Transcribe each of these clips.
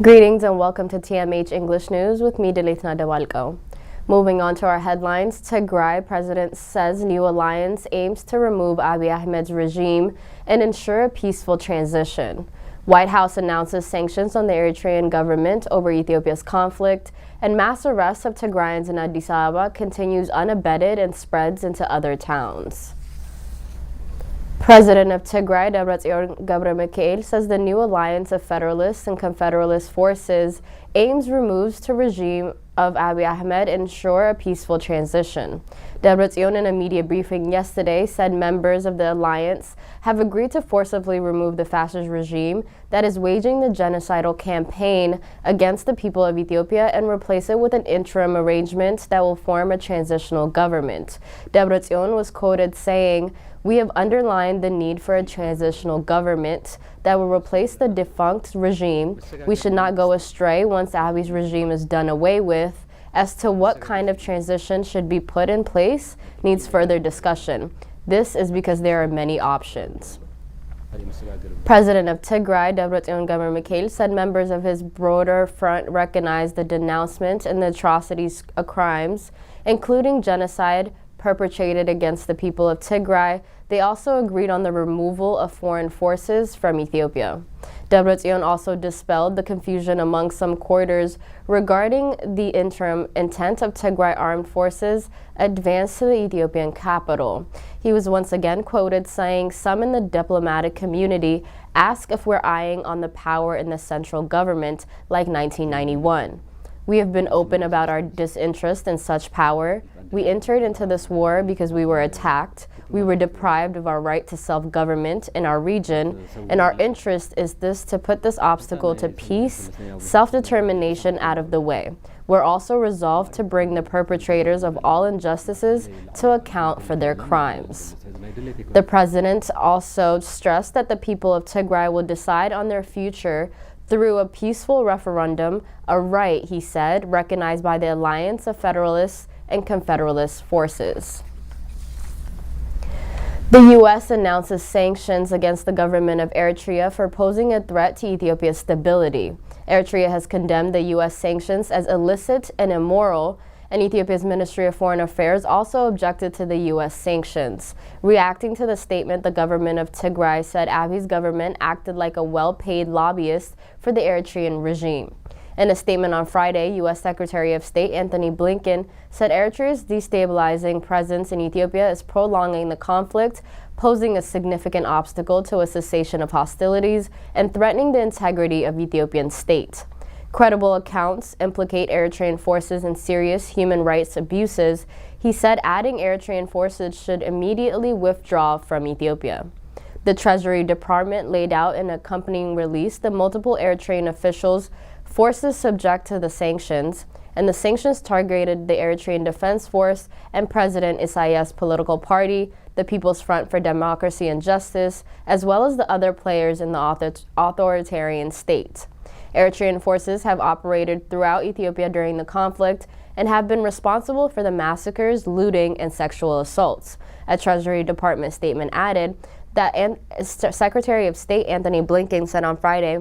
Greetings and welcome to TMH English News with me, Delithna Dewalko. Moving on to our headlines, Tigray president says new alliance aims to remove Abiy Ahmed's regime and ensure a peaceful transition. White House announces sanctions on the Eritrean government over Ethiopia's conflict, and mass arrests of Tigrayans in Addis Ababa continues unabated and spreads into other towns. President of Tigray, Ethiopian, says the new alliance of federalists and confederalist forces aims removes the regime of Abiy Ahmed and ensure a peaceful transition. Ethiopian, in a media briefing yesterday, said members of the alliance have agreed to forcibly remove the fascist regime that is waging the genocidal campaign against the people of Ethiopia and replace it with an interim arrangement that will form a transitional government. Ethiopian was quoted saying, "We have underlined the need for a transitional government that will replace the defunct regime. We should not go astray once Abiy's regime is done away with. As to what kind of transition should be put in place needs further discussion. This is because there are many options." President of Tigray, Ethiopian, said members of his broader front recognize the denouncement and the atrocities of crimes, including genocide, perpetrated against the people of Tigray. They also agreed on the removal of foreign forces from Ethiopia. Ethiopian also dispelled the confusion among some quarters regarding the interim intent of Tigray armed forces advance to the Ethiopian capital. He was once again quoted saying, "Some in the diplomatic community ask if we're eyeing on the power in the central government like 1991. We have been open about our disinterest in such power. We entered into this war because we were attacked. We were deprived of our right to self-government in our region, and our interest is to put this obstacle to peace, self-determination out of the way. We're also resolved to bring the perpetrators of all injustices to account for their crimes." The president also stressed that the people of Tigray will decide on their future through a peaceful referendum, a right, he said, recognized by the alliance of federalists and confederalist forces. The U.S. announces sanctions against the government of Eritrea for posing a threat to Ethiopia's stability. Eritrea has condemned the U.S. sanctions as illicit and immoral, and Ethiopia's Ministry of Foreign Affairs also objected to the U.S. sanctions. Reacting to the statement, the government of Tigray said Abiy's government acted like a well-paid lobbyist for the Eritrean regime. In a statement on Friday, U.S. Secretary of State Antony Blinken said Eritrea's destabilizing presence in Ethiopia is prolonging the conflict, posing a significant obstacle to a cessation of hostilities and threatening the integrity of Ethiopian state. Credible accounts implicate Eritrean forces in serious human rights abuses, he said, adding Eritrean forces should immediately withdraw from Ethiopia. The Treasury Department laid out in an accompanying release the multiple Eritrean officials forces subject to the sanctions, and the sanctions targeted the Eritrean Defense Force and President Isaias' political party, the People's Front for Democracy and Justice, as well as the other players in the authoritarian state. Eritrean forces have operated throughout Ethiopia during the conflict and have been responsible for the massacres, looting, and sexual assaults. A Treasury Department statement added that Secretary of State Antony Blinken said on Friday,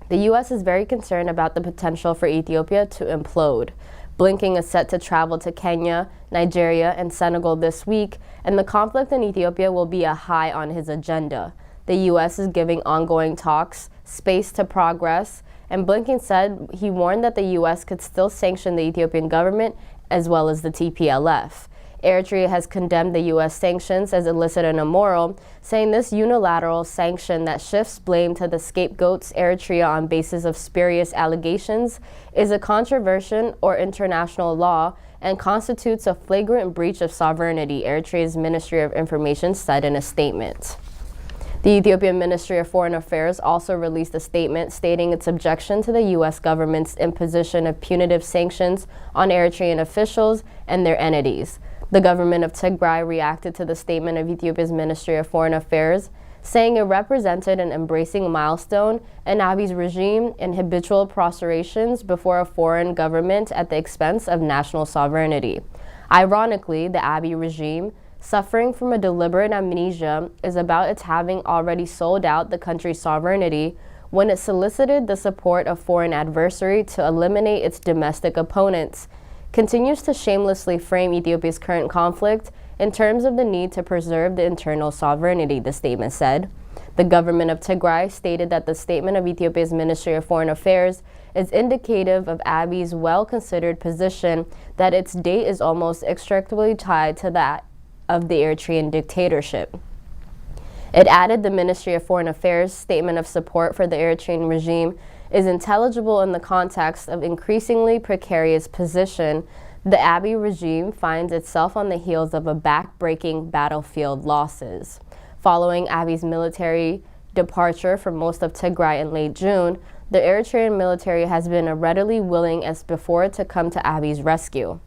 "The U.S. is very concerned about the potential for Ethiopia to implode." Blinken is set to travel to Kenya, Nigeria, and Senegal this week, and the conflict in Ethiopia will be a high on his agenda. The U.S. is giving ongoing talks space to progress, and Blinken said he warned that the U.S. could still sanction the Ethiopian government as well as the TPLF. Eritrea has condemned the U.S. sanctions as illicit and immoral, saying this unilateral sanction that shifts blame to the scapegoats Eritrea on basis of spurious allegations is a controversial or international law and constitutes a flagrant breach of sovereignty, Eritrea's Ministry of Information said in a statement. The Ethiopian Ministry of Foreign Affairs also released a statement stating its objection to the U.S. government's imposition of punitive sanctions on Eritrean officials and their entities. The government of Tigray reacted to the statement of Ethiopia's Ministry of Foreign Affairs, saying it represented an embracing milestone in Abiy's regime and habitual prostrations before a foreign government at the expense of national sovereignty. Ironically, the Abiy regime, suffering from a deliberate amnesia, is about its having already sold out the country's sovereignty when it solicited the support of foreign adversary to eliminate its domestic opponents, continues to shamelessly frame Ethiopia's current conflict in terms of the need to preserve the internal sovereignty, the statement said. The government of Tigray stated that the statement of Ethiopia's Ministry of Foreign Affairs is indicative of Abiy's well-considered position that its date is almost inextricably tied to that of the Eritrean dictatorship. It added the Ministry of Foreign Affairs' statement of support for the Eritrean regime is intelligible in the context of increasingly precarious position the Abiy regime finds itself on the heels of a back-breaking battlefield losses. Following Abiy's military departure from most of Tigray in late June, the Eritrean military has been as readily willing as before to come to Abiy's rescue.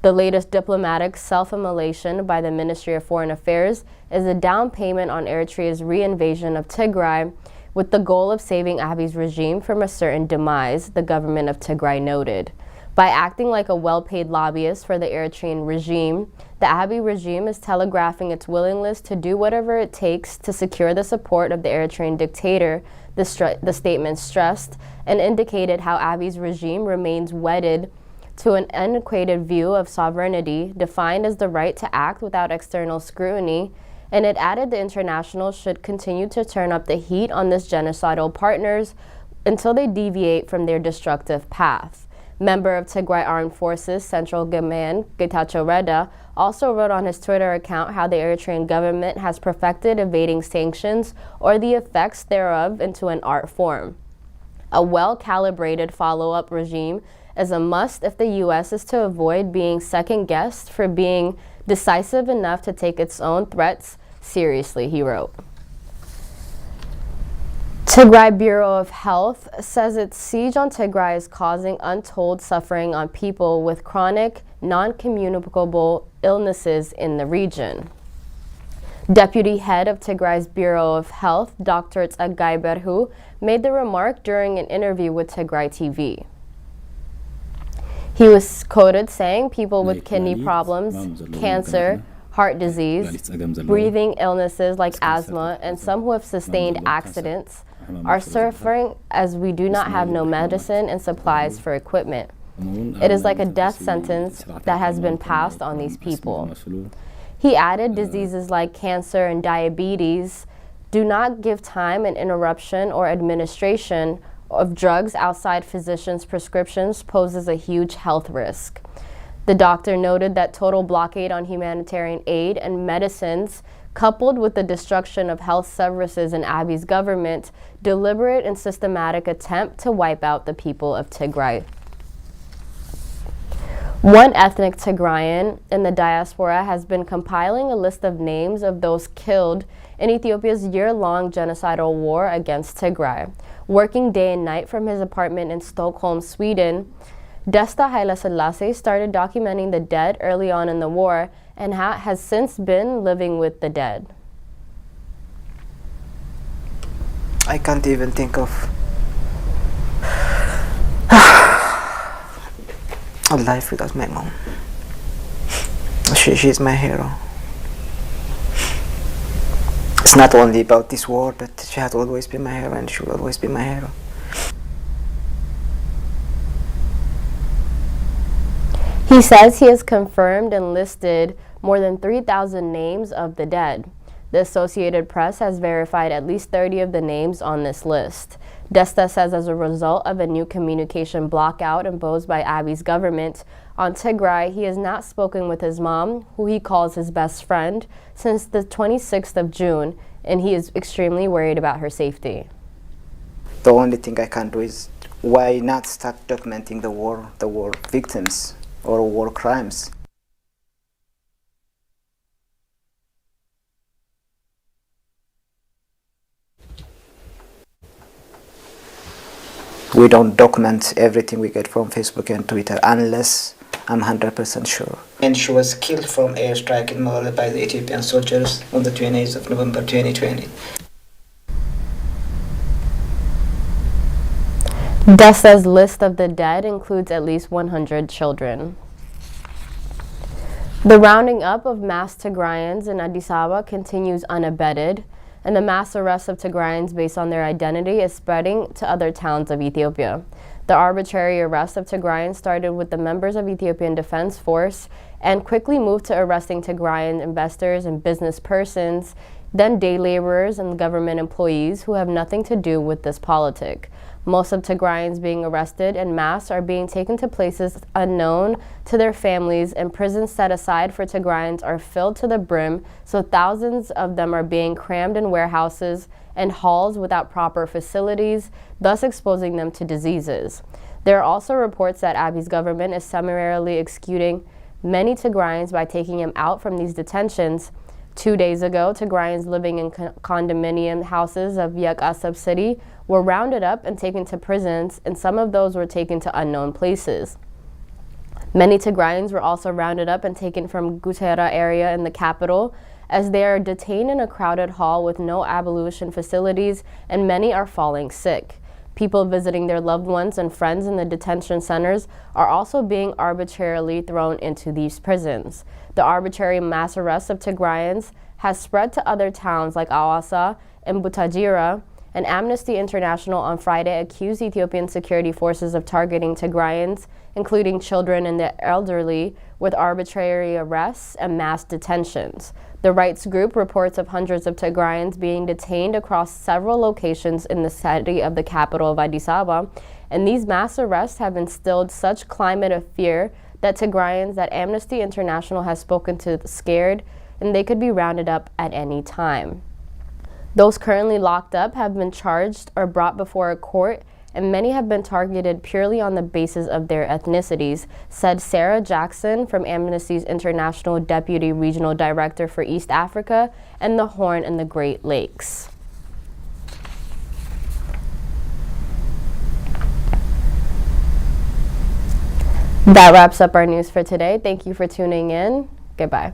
The latest diplomatic self-immolation by the Ministry of Foreign Affairs is a down payment on Eritrea's re-invasion of Tigray with the goal of saving Abiy's regime from a certain demise, the government of Tigray noted. By acting like a well-paid lobbyist for the Eritrean regime, the Abiy regime is telegraphing its willingness to do whatever it takes to secure the support of the Eritrean dictator, the statement stressed, and indicated how Abiy's regime remains wedded to an antiquated view of sovereignty defined as the right to act without external scrutiny, and it added the international should continue to turn up the heat on this genocidal partners until they deviate from their destructive path. Member of Tigray Armed Forces Central Command, Getachew Reda, also wrote on his Twitter account how the Eritrean government has perfected evading sanctions or the effects thereof into an art form. A well-calibrated follow-up regime is a must if the U.S. is to avoid being second-guessed for being decisive enough to take its own threats seriously, he wrote. Tigray Bureau of Health says its siege on Tigray is causing untold suffering on people with chronic, non-communicable illnesses in the region. Deputy head of Tigray's Bureau of Health, Dr. Tsagay Berhu, made the remark during an interview with Tigray TV. He was quoted saying people with kidney problems, cancer, heart disease, breathing illnesses like asthma, and some who have sustained accidents are suffering as we do not have no medicine and supplies for equipment. It is like a death sentence that has been passed on these people. He added diseases like cancer and diabetes do not give time and interruption or administration of drugs outside physicians' prescriptions poses a huge health risk. The doctor noted that total blockade on humanitarian aid and medicines, coupled with the destruction of health services in Abiy's government, deliberate and systematic attempt to wipe out the people of Tigray. One ethnic Tigrayan in the diaspora has been compiling a list of names of those killed in Ethiopia's year-long genocidal war against Tigray. Working day and night from his apartment in Stockholm, Sweden, Desta Haile Selassie started documenting the dead early on in the war and has since been living with the dead. I can't even think of a life without my mom. She's my hero. It's not only about this war, but she has always been my hero and she will always be my hero. He says he has confirmed and listed more than 3,000 names of the dead. The Associated Press has verified at least 30 of the names on this list. Desta says as a result of a new communication blockout imposed by Abiy's government on Tigray, he has not spoken with his mom, who he calls his best friend, since the 26th of June, and he is extremely worried about her safety. The only thing I can do is why not start documenting the war victims or war crimes. We don't document everything we get from Facebook and Twitter unless I'm 100% sure. And she was killed from airstrike in Mole by the Ethiopian soldiers on the 28th of November 2020. Desta's list of the dead includes at least 100 children. The rounding up of mass Tigrayans in Addis Ababa continues unabated. and the mass arrest of Tigrayans based on their identity is spreading to other towns of Ethiopia. The arbitrary arrest of Tigrayans started with the members of Ethiopian Defense Force and quickly moved to arresting Tigrayan investors and business persons, then day laborers and government employees who have nothing to do with this politic. Most of Tigrayans being arrested en masse are being taken to places unknown to their families, and prisons set aside for Tigrayans are filled to the brim, so thousands of them are being crammed in warehouses and halls without proper facilities, thus exposing them to diseases. There are also reports that Abiy's government is summarily executing many Tigrayans by taking them out from these detentions. 2 days ago, Tigrayans living in condominium houses of Yekasab city were rounded up and taken to prisons, and some of those were taken to unknown places. Many Tigrayans were also rounded up and taken from Gutera area in the capital, as they are detained in a crowded hall with no ablution facilities, and many are falling sick. People visiting their loved ones and friends in the detention centers are also being arbitrarily thrown into these prisons. The arbitrary mass arrest of Tigrayans has spread to other towns like Awassa and Butajira, and Amnesty International on Friday accused Ethiopian security forces of targeting Tigrayans, including children and the elderly, with arbitrary arrests and mass detentions. The rights group reports of hundreds of Tigrayans being detained across several locations in the city of the capital of Addis Ababa, and these mass arrests have instilled such climate of fear that Tigrayans that Amnesty International has spoken to scared, and they could be rounded up at any time. Those currently locked up have been charged or brought before a court, and many have been targeted purely on the basis of their ethnicities, said Sarah Jackson from Amnesty International Deputy Regional Director for East Africa and the Horn and the Great Lakes. That wraps up our news for today. Thank you for tuning in. Goodbye.